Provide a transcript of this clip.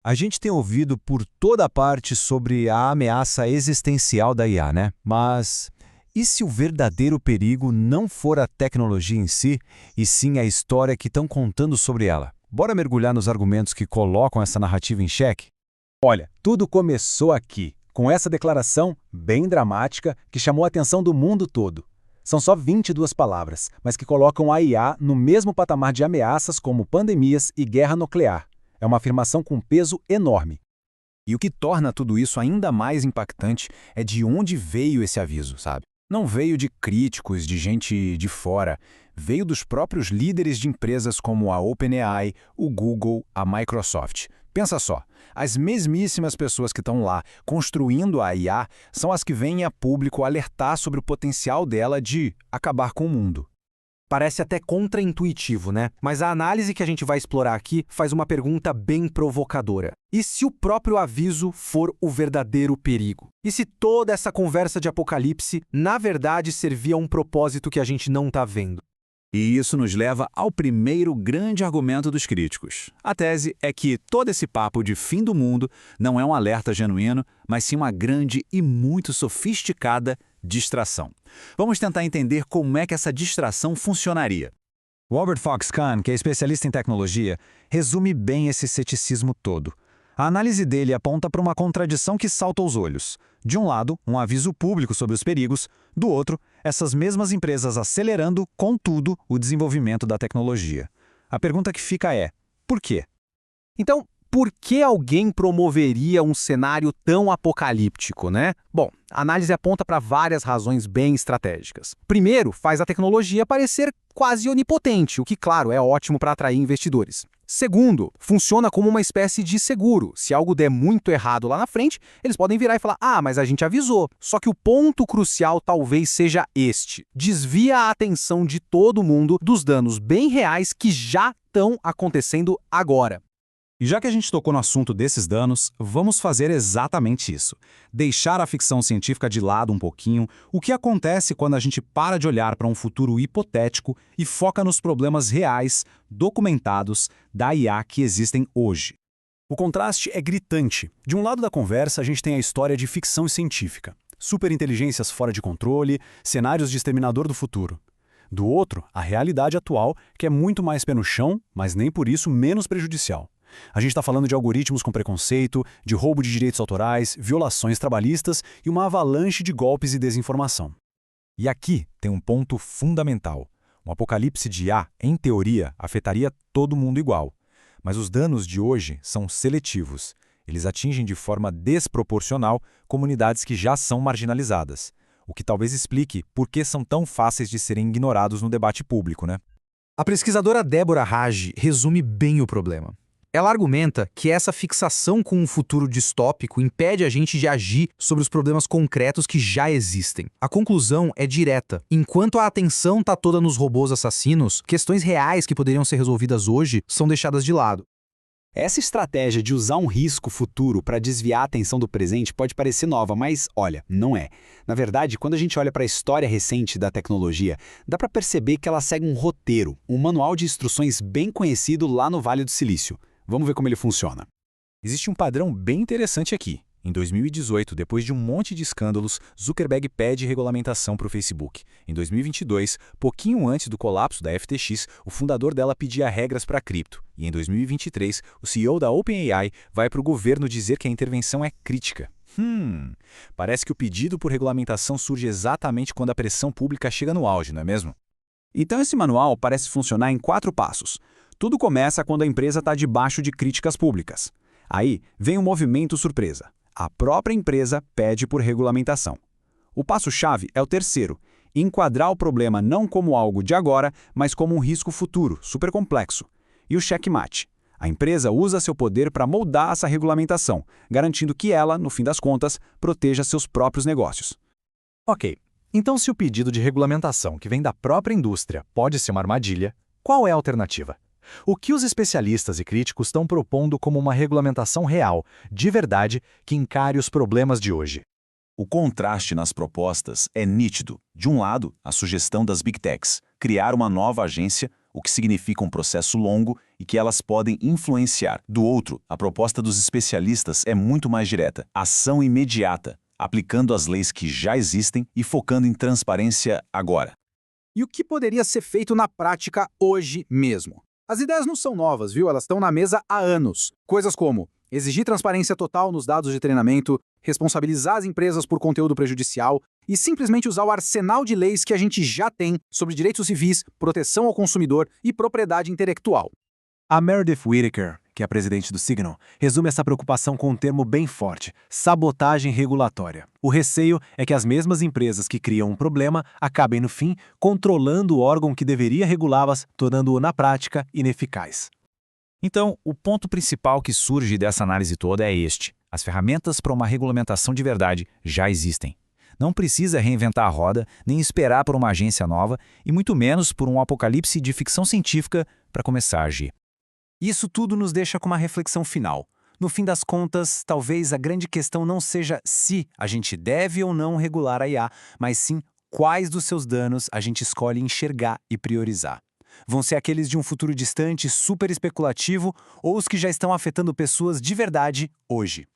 A gente tem ouvido por toda parte sobre a ameaça existencial da IA, né? Mas e se o verdadeiro perigo não for a tecnologia em si, e sim a história que estão contando sobre ela? Bora mergulhar nos argumentos que colocam essa narrativa em xeque? Olha, tudo começou aqui, com essa declaração bem dramática que chamou a atenção do mundo todo. São só 22 palavras, mas que colocam a IA no mesmo patamar de ameaças como pandemias e guerra nuclear. É uma afirmação com peso enorme. E o que torna tudo isso ainda mais impactante é de onde veio esse aviso, sabe? Não veio de críticos, de gente de fora. Veio dos próprios líderes de empresas como a OpenAI, o Google, a Microsoft. Pensa só, as mesmíssimas pessoas que estão lá construindo a IA são as que vêm a público alertar sobre o potencial dela de acabar com o mundo. Parece até contraintuitivo, né? Mas a análise que a gente vai explorar aqui faz uma pergunta bem provocadora. E se o próprio aviso for o verdadeiro perigo? E se toda essa conversa de apocalipse, na verdade, servia a um propósito que a gente não está vendo? E isso nos leva ao primeiro grande argumento dos críticos. A tese é que todo esse papo de fim do mundo não é um alerta genuíno, mas sim uma grande e muito sofisticada distração. Vamos tentar entender como é que essa distração funcionaria. Robert Fox-Khan, que é especialista em tecnologia, resume bem esse ceticismo todo. A análise dele aponta para uma contradição que salta aos olhos. De um lado, um aviso público sobre os perigos, do outro, essas mesmas empresas acelerando, contudo, o desenvolvimento da tecnologia. A pergunta que fica é: por quê? Então, por que alguém promoveria um cenário tão apocalíptico, né? Bom, a análise aponta para várias razões bem estratégicas. Primeiro, faz a tecnologia parecer quase onipotente, o que, claro, é ótimo para atrair investidores. Segundo, funciona como uma espécie de seguro. Se algo der muito errado lá na frente, eles podem virar e falar: ah, mas a gente avisou. Só que o ponto crucial talvez seja este: desvia a atenção de todo mundo dos danos bem reais que já estão acontecendo agora. E já que a gente tocou no assunto desses danos, vamos fazer exatamente isso. Deixar a ficção científica de lado um pouquinho, o que acontece quando a gente para de olhar para um futuro hipotético e foca nos problemas reais, documentados, da IA que existem hoje. O contraste é gritante. De um lado da conversa, a gente tem a história de ficção científica. Superinteligências fora de controle, cenários de exterminador do futuro. Do outro, a realidade atual, que é muito mais pé no chão, mas nem por isso menos prejudicial. A gente está falando de algoritmos com preconceito, de roubo de direitos autorais, violações trabalhistas e uma avalanche de golpes e desinformação. E aqui tem um ponto fundamental. Um apocalipse de IA, em teoria, afetaria todo mundo igual. Mas os danos de hoje são seletivos. Eles atingem de forma desproporcional comunidades que já são marginalizadas. O que talvez explique por que são tão fáceis de serem ignorados no debate público, né? A pesquisadora Débora Raj resume bem o problema. Ela argumenta que essa fixação com um futuro distópico impede a gente de agir sobre os problemas concretos que já existem. A conclusão é direta. Enquanto a atenção está toda nos robôs assassinos, questões reais que poderiam ser resolvidas hoje são deixadas de lado. Essa estratégia de usar um risco futuro para desviar a atenção do presente pode parecer nova, mas olha, não é. Na verdade, quando a gente olha para a história recente da tecnologia, dá para perceber que ela segue um roteiro, um manual de instruções bem conhecido lá no Vale do Silício. Vamos ver como ele funciona. Existe um padrão bem interessante aqui. Em 2018, depois de um monte de escândalos, Zuckerberg pede regulamentação para o Facebook. Em 2022, pouquinho antes do colapso da FTX, o fundador dela pedia regras para a cripto. E em 2023, o CEO da OpenAI vai para o governo dizer que a intervenção é crítica. Parece que o pedido por regulamentação surge exatamente quando a pressão pública chega no auge, não é mesmo? Então esse manual parece funcionar em 4 passos. Tudo começa quando a empresa está debaixo de críticas públicas. Aí vem um movimento surpresa. A própria empresa pede por regulamentação. O passo-chave é o terceiro, enquadrar o problema não como algo de agora, mas como um risco futuro, super complexo. E o checkmate. A empresa usa seu poder para moldar essa regulamentação, garantindo que ela, no fim das contas, proteja seus próprios negócios. Ok, então se o pedido de regulamentação que vem da própria indústria pode ser uma armadilha, qual é a alternativa? O que os especialistas e críticos estão propondo como uma regulamentação real, de verdade, que encare os problemas de hoje? O contraste nas propostas é nítido. De um lado, a sugestão das Big Techs, criar uma nova agência, o que significa um processo longo e que elas podem influenciar. Do outro, a proposta dos especialistas é muito mais direta. Ação imediata, aplicando as leis que já existem e focando em transparência agora. E o que poderia ser feito na prática hoje mesmo? As ideias não são novas, viu? Elas estão na mesa há anos. Coisas como exigir transparência total nos dados de treinamento, responsabilizar as empresas por conteúdo prejudicial e simplesmente usar o arsenal de leis que a gente já tem sobre direitos civis, proteção ao consumidor e propriedade intelectual. A Meredith Whittaker, que é a presidente do Signal, resume essa preocupação com um termo bem forte: sabotagem regulatória. O receio é que as mesmas empresas que criam um problema acabem, no fim, controlando o órgão que deveria regulá-las, tornando-o, na prática, ineficaz. Então, o ponto principal que surge dessa análise toda é este: as ferramentas para uma regulamentação de verdade já existem. Não precisa reinventar a roda, nem esperar por uma agência nova, e muito menos por um apocalipse de ficção científica para começar a agir. Isso tudo nos deixa com uma reflexão final. No fim das contas, talvez a grande questão não seja se a gente deve ou não regular a IA, mas sim quais dos seus danos a gente escolhe enxergar e priorizar. Vão ser aqueles de um futuro distante, super especulativo, ou os que já estão afetando pessoas de verdade hoje?